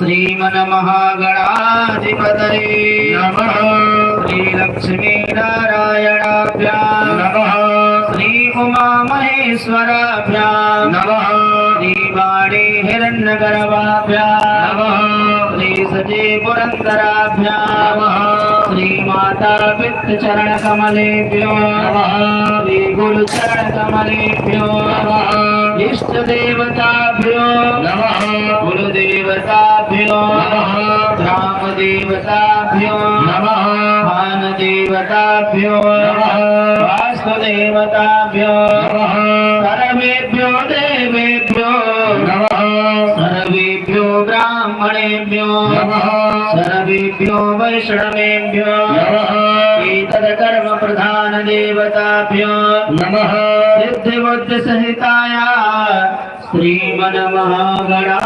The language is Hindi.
श्रीमन्महागणाधिपतये नमः श्रीलक्ष्मीनारायणाभ्यां नमः श्री उमामहेश्वराभ्यां नमः श्रीवाणी हिरण्यगर्भाभ्यां नमः श्रीसजे पुरन्दराभ्यां नमः श्रीमाता पित्तचरणकमलेभ्यो नमः श्रीगुरुचरणकमलेभ्यो नमः इष्टदेवताभ्यो नमः कुलदेवताभ्यो नमः ग्रामदेवताभ्यो नमः भानदेवताभ्यो नमः वास्तुदेवताभ्यो नमः सर्वेभ्यो देवेभ्यो नमः सर्वेभ्यो ब्राह्मणेभ्यो नमः सर्वेभ्यो वैष्णवेभ्यो नमः एतत्कर्म प्रधान देवताभ्यो नमः सिद्धिबुद्धिसहिताय श्रीमन्महागणा